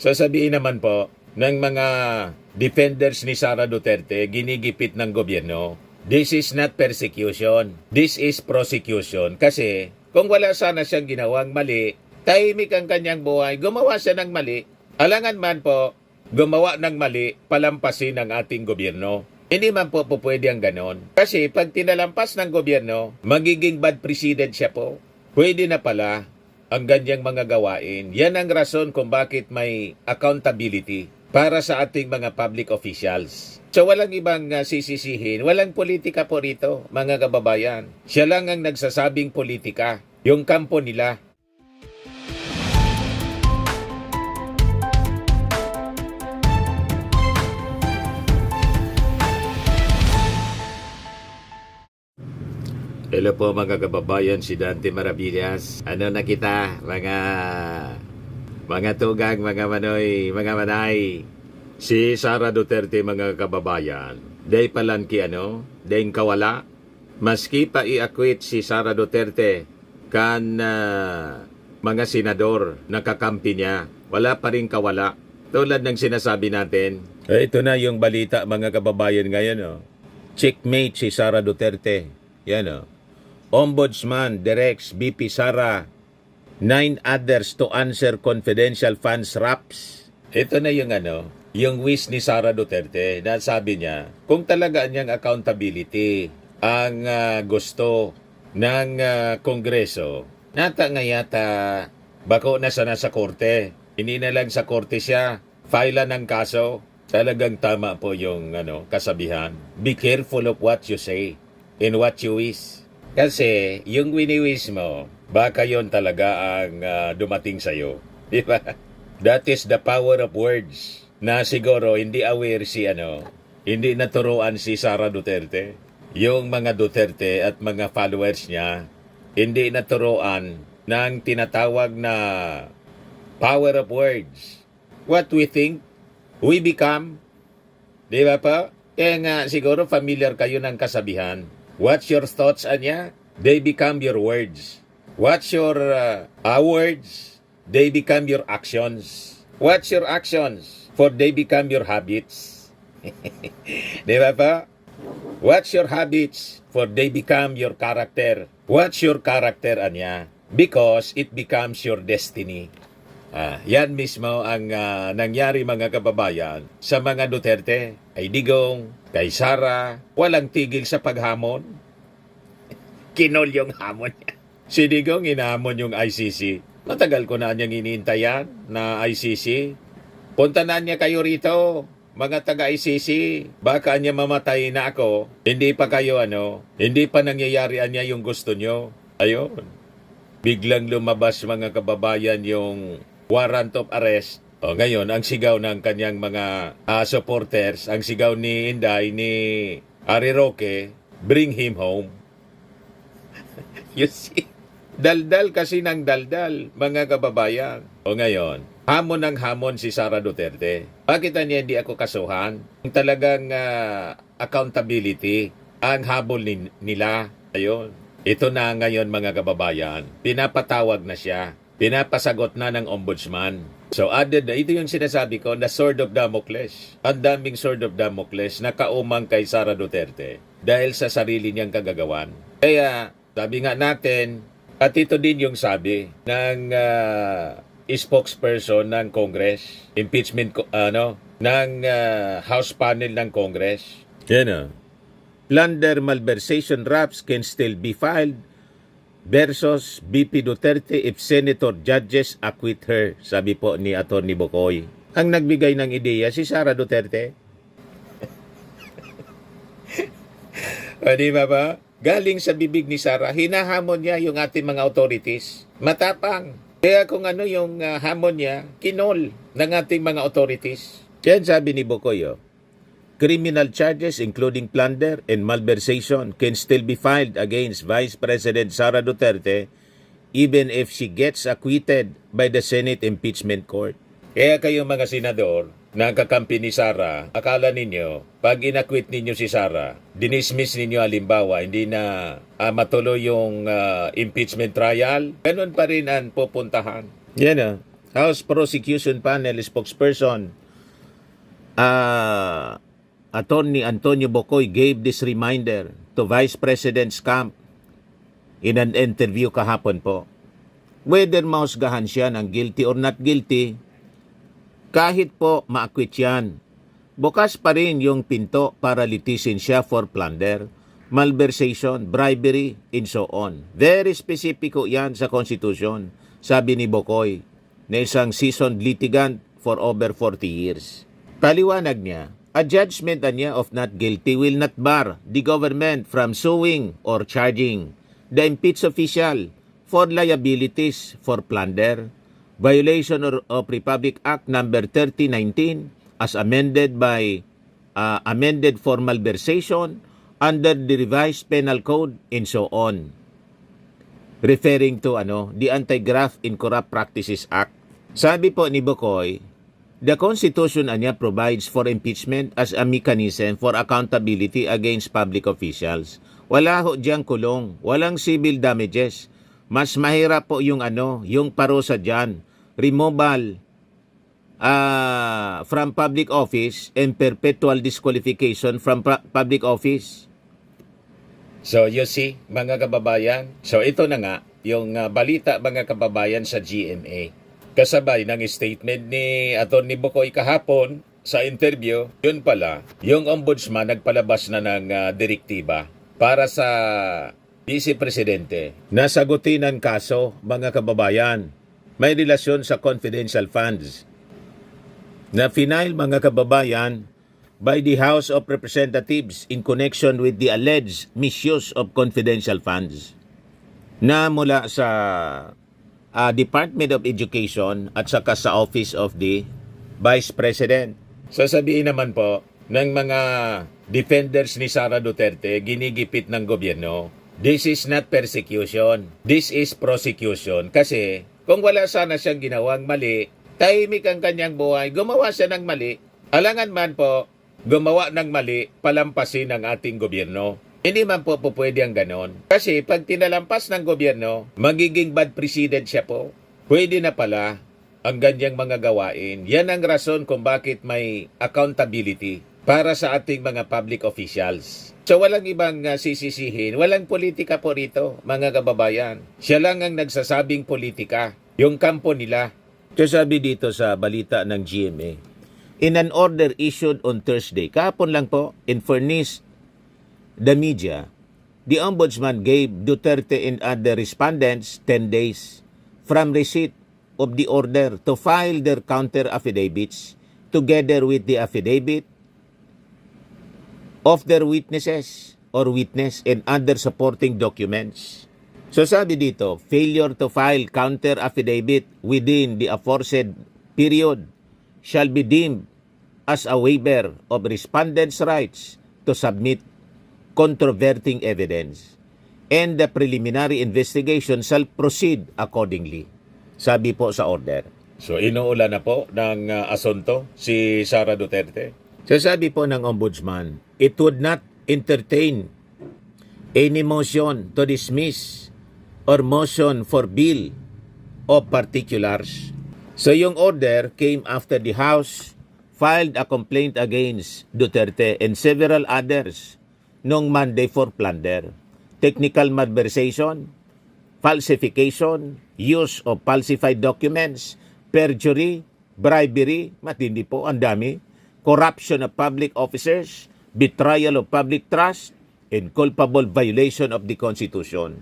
Sasabihin naman po ng mga defenders ni Sara Duterte, ginigipit ng gobyerno, this is not persecution, this is prosecution. Kasi kung wala sana siyang ginawang mali, tahimik ang kanyang buhay, gumawa siya ng mali, alangan man po gumawa ng mali, palampasin ng ating gobyerno. Hindi man po pwede ang ganon. Kasi pag tinalampas ng gobyerno, magiging bad president siya po. Pwede na pala ang ganyang mga gawain. Yan ang rason kung bakit may accountability para sa ating mga public officials. So walang ibang sisisihin, walang politika po rito, mga kababayan. Siya lang ang nagsasabing politika, yung kampo nila. Hello po mga kababayan, si Dante Maravillas. Ano na kita, mga tugang, mga manoy, mga manay. Si Sara Duterte mga kababayan, day palanki day kawala. Maski pa i-acquit si Sara Duterte kan mga senador na kakampi niya, wala pa rin kawala. Tulad ng sinasabi natin. Ito na yung balita mga kababayan ngayon. Checkmate si Sara Duterte. Yan Ombudsman directs BP Sara 9 others to answer confidential funds raps. Ito na yung wish ni Sara Duterte na sabi niya, kung talaga niyang accountability ang gusto ng Kongreso, nata nga yata bako na sana sa korte. Hindi na lang sa korte siya, file ng kaso. Talagang tama po yung kasabihan. Be careful of what you say and what you wish. Kasi yung wini-wish mo, baka yon talaga ang dumating sa'yo. Di ba? That is the power of words. Na siguro hindi aware hindi naturuan si Sara Duterte. Yung mga Duterte at mga followers niya, hindi naturuan ng tinatawag na power of words. What we think, we become. Di ba pa? Kaya nga siguro familiar kayo ng kasabihan. What's your thoughts, Anya? They become your words. What's your words? They become your actions. What's your actions? For they become your habits. Di ba pa? What's your habits? For they become your character. What's your character, Anya? Because it becomes your destiny. Yan mismo ang nangyari mga kababayan sa mga Duterte, kay Digong, kay Sara, walang tigil sa paghamon. Kinol yung hamon niya. Si Digong inahamon yung ICC. Matagal ko na niyang iniintayan na ICC. Punta na niya kayo rito, mga taga-ICC. Baka niya mamatay na ako. Hindi pa kayo hindi pa nangyayari niya yung gusto niyo. Ayun. Biglang lumabas mga kababayan yung warrant of arrest. Ngayon, ang sigaw ng kanyang mga supporters, ang sigaw ni Inday, ni Ari Roque, bring him home. You see? Daldal kasi ng daldal, mga kababayan. Ngayon, hamon ng hamon si Sara Duterte. Bakit niya hindi ako kasuhan? Talagang accountability ang habol nila. Ayun. Ito na ngayon mga kababayan. Pinapatawag na siya. Pinapasagot na ng ombudsman. So added na, ito yung sinasabi ko, na sword of Damocles. Ang daming sword of Damocles na kaumang kay Sara Duterte dahil sa sarili niyang kagagawan. Kaya sabi nga natin, at ito din yung sabi ng spokesperson ng Congress, impeachment ng House panel ng Congress. Yan Plunder malversation raps can still be filed versus BP Duterte if Senator judges acquit her, sabi po ni Atty. Bocoy. Ang nagbigay ng ideya si Sara Duterte. Di ba? Galing sa bibig ni Sara, hinahamon niya yung ating mga authorities. Matapang. Kaya kung yung hamon niya, kinol ng ating mga authorities. Yan sabi ni Bocoy, criminal charges including plunder and malversation can still be filed against Vice President Sara Duterte even if she gets acquitted by the Senate Impeachment Court. Kaya kayong mga senador na kakampi ni Sara, akala ninyo, pag inakwit ninyo si Sara, dinismiss ninyo halimbawa, hindi na matuloy yung impeachment trial, ganun pa rin ang pupuntahan. Yan House Prosecution Panel spokesperson Attorney Antonio Bocoy gave this reminder to Vice President's camp in an interview kahapon po. Whether mahusgahan siya ng guilty or not guilty, kahit po ma-acquit yan, bukas pa rin yung pinto para litisin siya for plunder, malversation, bribery, and so on. Very specific po yan sa Constitution, sabi ni Bocoy, na isang seasoned litigant for over 40 years. Paliwanag niya, a judgment niya of not guilty will not bar the government from suing or charging the impeached official for liabilities for plunder, violation of Republic Act number 3019 as amended by amended for malversation under the revised penal code and so on. Referring to the Anti-Graft and Corrupt Practices Act. Sabi po ni Bocoy, the Constitution niya provides for impeachment as a mechanism for accountability against public officials. Wala ho diyang kulong, walang civil damages. Mas mahirap po yung yung parusa diyan, removal from public office and perpetual disqualification from public office. So you see, mga kababayan, so ito na nga yung balita mga kababayan sa GMA. Kasabay ng statement ni Atty. Bocoy kahapon sa interview, yun pala, yung ombudsman nagpalabas na ng direktiba para sa Vice Presidente na sagutin ang kaso, mga kababayan, may relasyon sa confidential funds na final, mga kababayan, by the House of Representatives in connection with the alleged misuse of confidential funds na mula sa Department of Education at saka sa Office of the Vice President. Sasabihin naman po ng mga defenders ni Sara Duterte, ginigipit ng gobyerno, this is not persecution, this is prosecution. Kasi kung wala sana siyang ginawang mali, tahimik ang kanyang buhay, gumawa siya ng mali, alangan man po gumawa ng mali, palampasin ng ating gobyerno. Hindi man po pwede ang ganon. Kasi pag tinalampas ng gobyerno, magiging bad president siya po. Pwede na pala ang ganyang mga gawain. Yan ang rason kung bakit may accountability para sa ating mga public officials. So walang ibang sisisihin, walang politika po rito, mga kababayan. Siya lang ang nagsasabing politika, yung kampo nila. So sabi dito sa balita ng GMA, in an order issued on Thursday, kahapon lang po, in fairness the media, the Ombudsman gave Duterte and other respondents 10 days from receipt of the order to file their counter affidavits together with the affidavit of their witnesses or witness and other supporting documents. So sabi dito, failure to file counter affidavit within the aforesaid period shall be deemed as a waiver of respondents' rights to submit controverting evidence, and the preliminary investigation shall proceed accordingly. Sabi po sa order. So inuulan na po ng asunto si Sara Duterte. So sabi po ng Ombudsman, it would not entertain any motion to dismiss or motion for bill of particulars. So yung order came after the House filed a complaint against Duterte and several others noong Monday for plunder, technical malversation, falsification, use of falsified documents, perjury, bribery, matindi po, ang dami, corruption of public officers, betrayal of public trust, and culpable violation of the Constitution.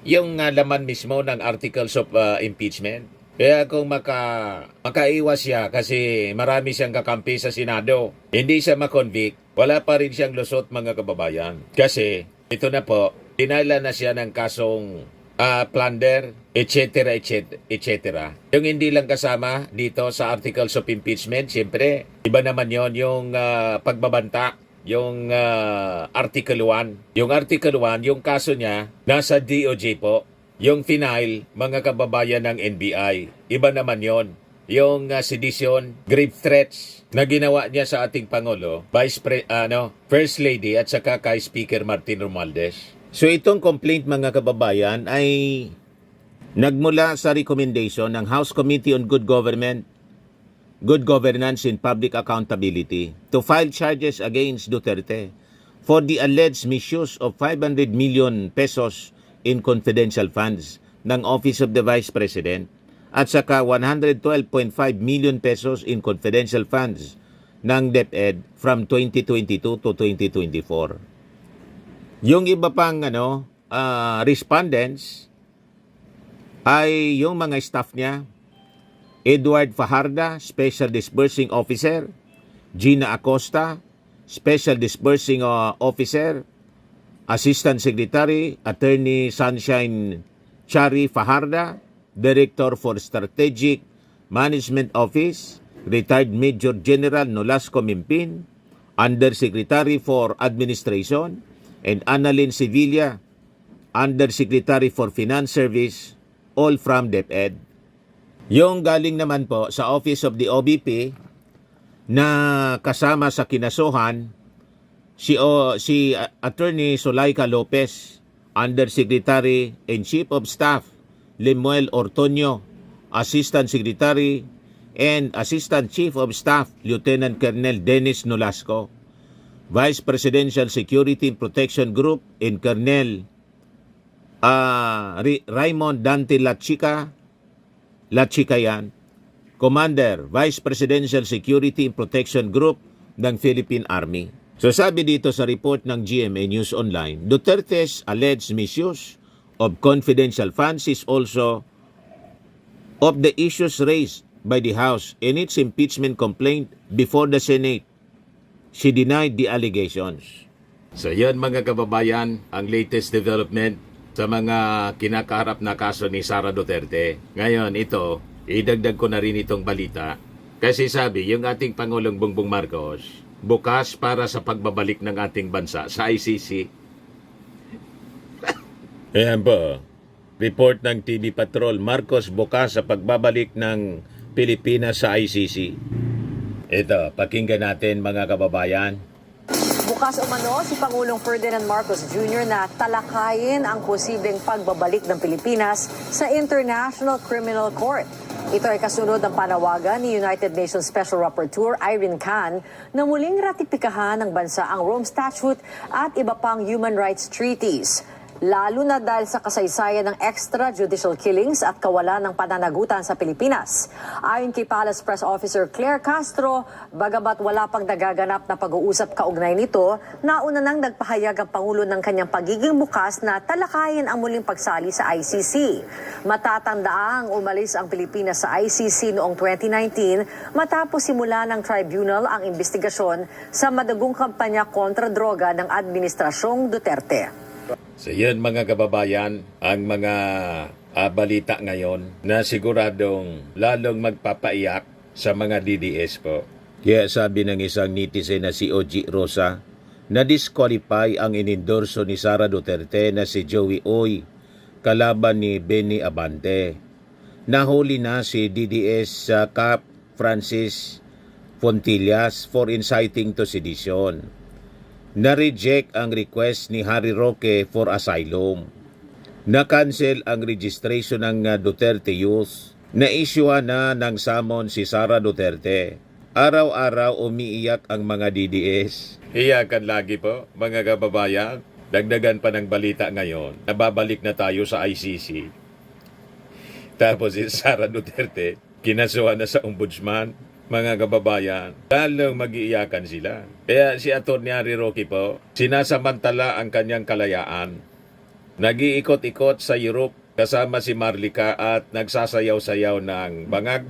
Yung laman mismo ng articles of impeachment. Kaya kung makaiwas siya kasi marami siyang kakampi sa Senado, hindi siya makonvict, wala pa rin siyang lusot, mga kababayan. Kasi ito na po, tinala na siya ng kasong plunder, etc., etc. Yung hindi lang kasama dito sa articles of impeachment, siyempre, iba naman yon yung pagbabanta, yung Article 1. Yung Article 1, yung kaso niya, nasa DOJ po. Yung final, mga kababayan ng NBI, iba naman yon. Yung sedition, grave threats na ginawa niya sa ating Pangulo, First Lady at saka kay Speaker Martin Romualdez. So itong complaint, mga kababayan, ay Nagmula sa recommendation ng House Committee on Good Governance and Public Accountability to file charges against Duterte for the alleged misuse of 500 million pesos in confidential funds ng Office of the Vice President at saka 112.5 million pesos in confidential funds ng DepEd from 2022 to 2024. Yung iba pang respondents ay yung mga staff niya: Edward Fajarda, Special Disbursing Officer; Gina Acosta, Special Disbursing Officer; Assistant Secretary, Attorney Sunshine Chari Fajarda; Director for Strategic Management Office, Retired Major General Nolasco Mimpin; Undersecretary for Administration; and Annalyn Sevilla, Undersecretary for Finance Service, all from DepEd. Yung galing naman po sa Office of the OBP na kasama sa kinasuhan si Attorney Sulaika Lopez, Undersecretary and Chief of Staff Lemuel Ortonio, Assistant Secretary and Assistant Chief of Staff Lieutenant Colonel Dennis Nolasco, Vice Presidential Security and Protection Group and Colonel Raymond Dante Lachicayan, Commander, Vice Presidential Security and Protection Group ng Philippine Army. So sabi dito sa report ng GMA News Online, Duterte's alleged misuse of confidential funds is also of the issues raised by the House in its impeachment complaint before the Senate. She denied the allegations. So yan mga kababayan, ang latest development sa mga kinakaharap na kaso ni Sara Duterte. Ngayon ito, idagdag ko na rin itong balita. Kasi sabi, yung ating Pangulong Bongbong Marcos, bukas para sa pagbabalik ng ating bansa sa ICC. Ayan po, report ng TV Patrol, Marcos bukas sa pagbabalik ng Pilipinas sa ICC. Ito, pakinggan natin mga kababayan. Bukas umano si Pangulong Ferdinand Marcos Jr. na talakayin ang posibleng pagbabalik ng Pilipinas sa International Criminal Court. Ito ay kasunod ng panawagan ni United Nations Special Rapporteur Irene Khan na muling ratipikahan ng bansa ang Rome Statute at iba pang human rights treaties. Lalo na dahil sa kasaysayan ng extrajudicial killings at kawalan ng pananagutan sa Pilipinas. Ayon kay Palace Press Officer Claire Castro, bagamat wala pang nagaganap na pag-uusap kaugnay nito, nauna nang nagpahayag ang Pangulo ng kanyang pagiging bukas na talakayin ang muling pagsali sa ICC. Matatandaang umalis ang Pilipinas sa ICC noong 2019 matapos simula ng tribunal ang investigasyon sa madugong kampanya kontra droga ng Administrasyong Duterte. So yan mga kababayan, ang mga balita ngayon na siguradong lalong magpapaiyak sa mga DDS po. Kaya sabi ng isang netizen na si OG Rosa, na disqualify ang inendorso ni Sara Duterte na si Joey Oy, kalaban ni Benny Abante. Nahuli na si DDS Cap Francis Fontillas for inciting to sedition. Na-reject ang request ni Harry Roque for asylum. Na-cancel ang registration ng Duterte Youth. Na-issue na ng summon si Sara Duterte. Araw-araw umiiyak ang mga DDS. Iyakan lagi po, mga kababayan. Dagdagan pa ng balita ngayon. Nababalik na tayo sa ICC. Tapos si Sara Duterte, kinasuhan na sa ombudsman. Mga kababayan, lalong mag-iiyakan sila. Kaya si Atty. Harry Roque po, sinasamantala ang kanyang kalayaan. Nag-iikot-ikot sa Europe kasama si Marlica at nagsasayaw-sayaw ng bangag.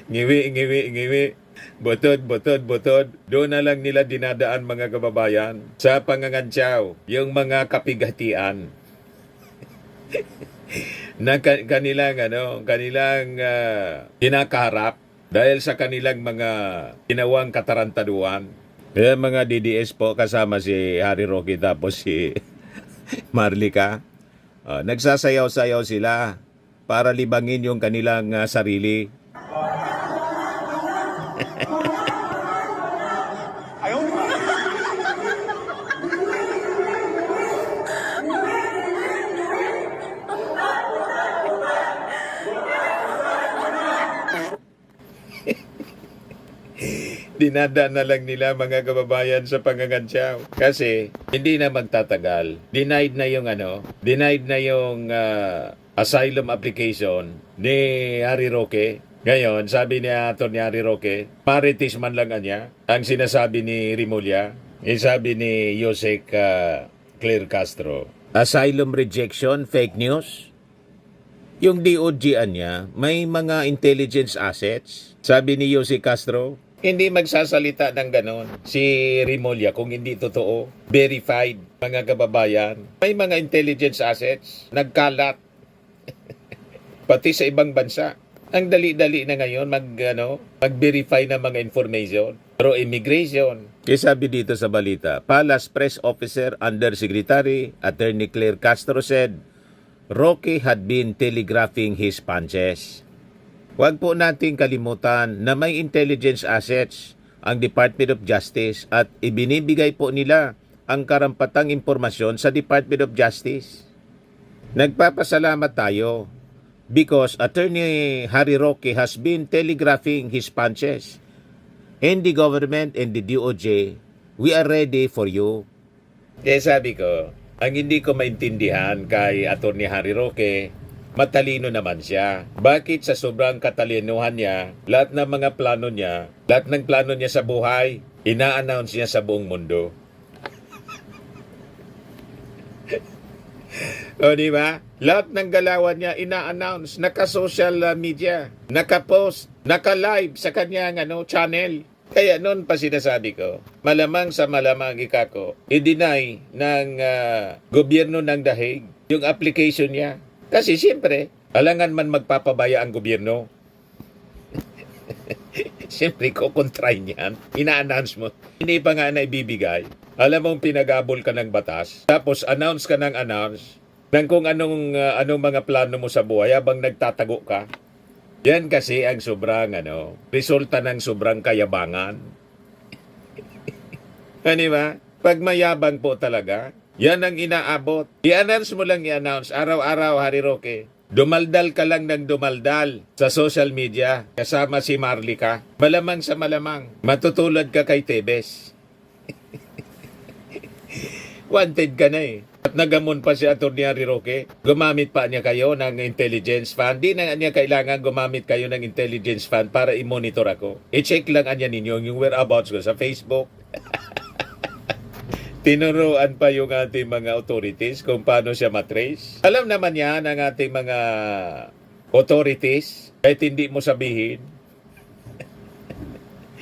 Ngiwi. Butod. Doon na lang nila dinadaan mga kababayan sa pangangantyaw, yung mga kapigatian. Na kanilang kinakaharap dahil sa kanilang mga ginawang katarantaduan. Kaya mga DDS po kasama si Harry Roque tapos si Marlica, nagsasayaw-sayaw sila para libangin yung kanilang sarili. Dinada na lang nila mga kababayan sa pangangantsaw. Kasi hindi na magtatagal. Denied na yung asylum application ni Harry Roque. Ngayon, sabi ni Atty. Harry Roque, marites man lang niya. Ang sinasabi ni Rimulya, sabi ni Yusek Claire Castro, asylum rejection, fake news. Yung DOJ niya, may mga intelligence assets. Sabi ni Yusek Castro, hindi magsasalita ng ganon si Rimulya kung hindi totoo. Verified, mga kababayan. May mga intelligence assets, nagkalat. Pati sa ibang bansa. Ang dali-dali na ngayon mag-verify ng mga information. Pero immigration. Kaya sabi dito sa balita, Palace Press Officer Undersecretary Attorney Claire Castro said, Roque had been telegraphing his punches. Huwag po nating kalimutan na may intelligence assets ang Department of Justice at ibinibigay po nila ang karampatang impormasyon sa Department of Justice. Nagpapasalamat tayo because Attorney Harry Roque has been telegraphing his punches. And the government and the DOJ, we are ready for you. Kaya sabi ko, ang hindi ko maintindihan kay Attorney Harry Roque, matalino naman siya. Bakit sa sobrang katalinuhan niya, lahat ng mga plano niya, lahat ng plano niya sa buhay, ina-announce niya sa buong mundo? O di ba? Lahat ng galawan niya ina-announce, naka-social media, naka-post, naka-live sa kanyang channel. Kaya noon pa sinasabi ko, malamang sa malamang ikako, i-deny ng gobyerno ng Dahig yung application niya. Kasi siyempre, alangan man magpapabaya ang gobyerno. Siyempre, kukontray niyan. Ina-announce mo. Hindi pa nga na ibibigay. Alam mong pinag-abol ka ng batas. Tapos announce ka ng announce ng kung anong mga plano mo sa buhay habang nagtatago ka. Yan kasi ang sobrang resulta ng sobrang kayabangan. Ano ba? Pag mayabang po talaga, yan ang inaabot. I-announce mo lang i-announce. Araw-araw, Harry Roque. Dumaldal ka lang ng dumaldal sa social media. Kasama si Marlica. Malamang sa malamang. Matutulad ka kay Tebes. Wanted ka na eh. At nagamon pa si Atty. Harry Roque. Gumamit pa niya kayo ng intelligence fund. Di na niya kailangan gumamit kayo ng intelligence fund para i-monitor ako. I-check lang niya ninyo yung whereabouts ko sa Facebook. Tinuruan pa yung ating mga authorities kung paano siya matrace. Alam naman yan ang ating mga authorities. Kahit hindi mo sabihin.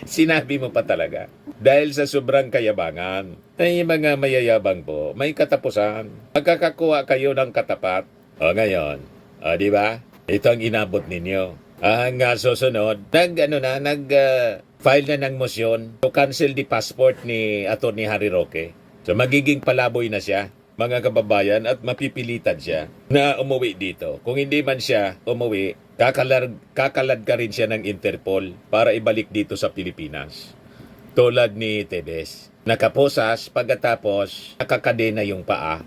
Sinabi mo pa talaga. Dahil sa sobrang kayabangan. Ay mga mayayabang po, may katapusan. Magkakakuha kayo ng katapat. O ngayon, di ba? Ito ang inabot ninyo. Ang susunod, file na ng motion to cancel the passport ni Atty. Harry Roque. So magiging palaboy na siya, mga kababayan, at mapipilitan siya na umuwi dito. Kung hindi man siya umuwi, kakalad ka rin siya ng Interpol para ibalik dito sa Pilipinas. Tulad ni Tebes. Nakaposas, pagkatapos nakakadena yung paa.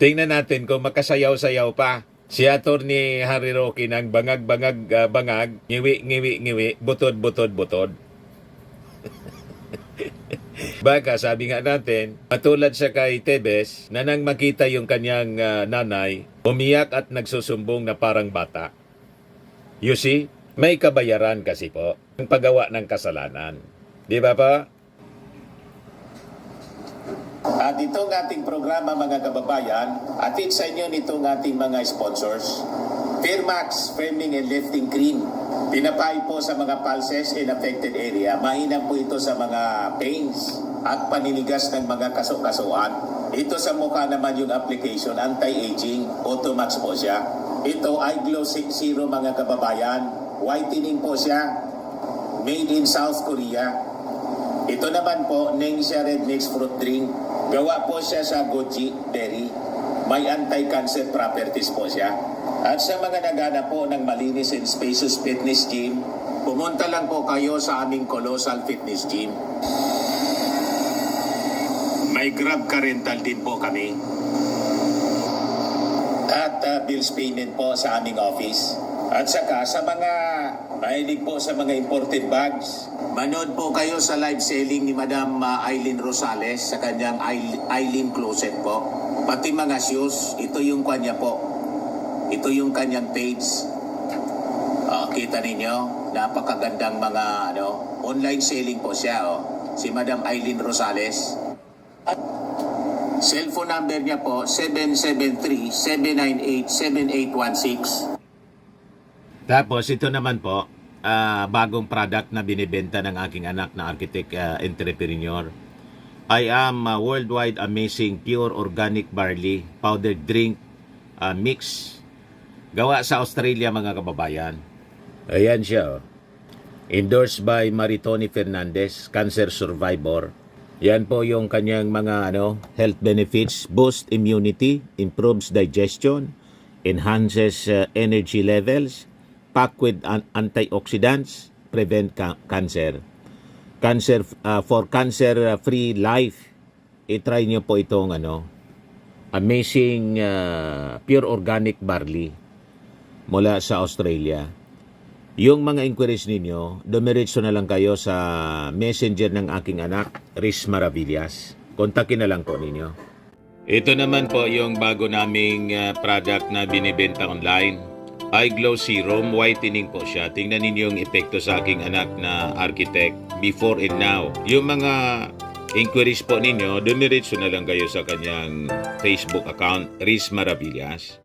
Tingnan natin kung makasayaw-sayaw pa. Si Atty. Harry Roque ng bangag-bangag, ngiwi-ngiwi-ngiwi, butod-butod-butod. Baka sabi nga natin, matulad siya kay Tebes na nang makita yung kanyang nanay, umiyak at nagsusumbong na parang bata. You see? May kabayaran kasi po ang paggawa ng kasalanan. Di ba pa? At itong ating programa mga kababayan, atid sa inyo nitong ating mga sponsors. Fairmax Firming and Lifting Cream. Pinapay po sa mga pulses in affected area. Mainam po ito sa mga pains at paninigas ng mga kaso-kasuan. Ito sa mukha naman yung application, anti-aging, Automax po siya. Ito ay Glow 60 mga kababayan. Whitening po siya, made in South Korea. Ito naman po, Nengxia Red Mix Fruit Drink. Gawa po siya sa goji berry. May anti-cancer properties po siya. At sa mga nagana po ng malinis and spacious fitness gym, pumunta lang po kayo sa aming Colossal Fitness Gym. May Grab car rental din po kami. At bills payment po sa aming office. At saka sa mga mahilig po sa mga imported bags, manood po kayo sa live selling ni Madam Eileen Rosales sa kanyang Eileen Closet po. Pati mga shoes, ito yung kanya po. Ito yung kanyang page. Kita ninyo, napakagandang mga online selling po siya. Si Madam Eileen Rosales. At cellphone number niya po, 773-798-7816. Tapos ito naman po, bagong product na binibenta ng aking anak na architect entrepreneur. I am worldwide amazing pure organic barley powdered drink mix. Gawa sa Australia mga kababayan. Ayan siya. Endorsed by Maritoni Fernandez, cancer survivor. Yan po yung kanyang mga health benefits. Boost immunity, improves digestion, enhances energy levels, packed with antioxidants, prevent cancer. For cancer-free life, i-try nyo po itong amazing pure organic barley mula sa Australia. Yung mga inquiries ninyo, dumiretso na lang kayo sa messenger ng aking anak, Riz Maravillas. Kontakin na lang po ninyo. Ito naman po yung bago naming product na binibenta online. iGlow Serum, whitening po siya. Tingnan ninyo yung epekto sa aking anak na architect before and now. Yung mga inquiries po ninyo, dumiretso na lang kayo sa kanyang Facebook account, Riz Maravillas.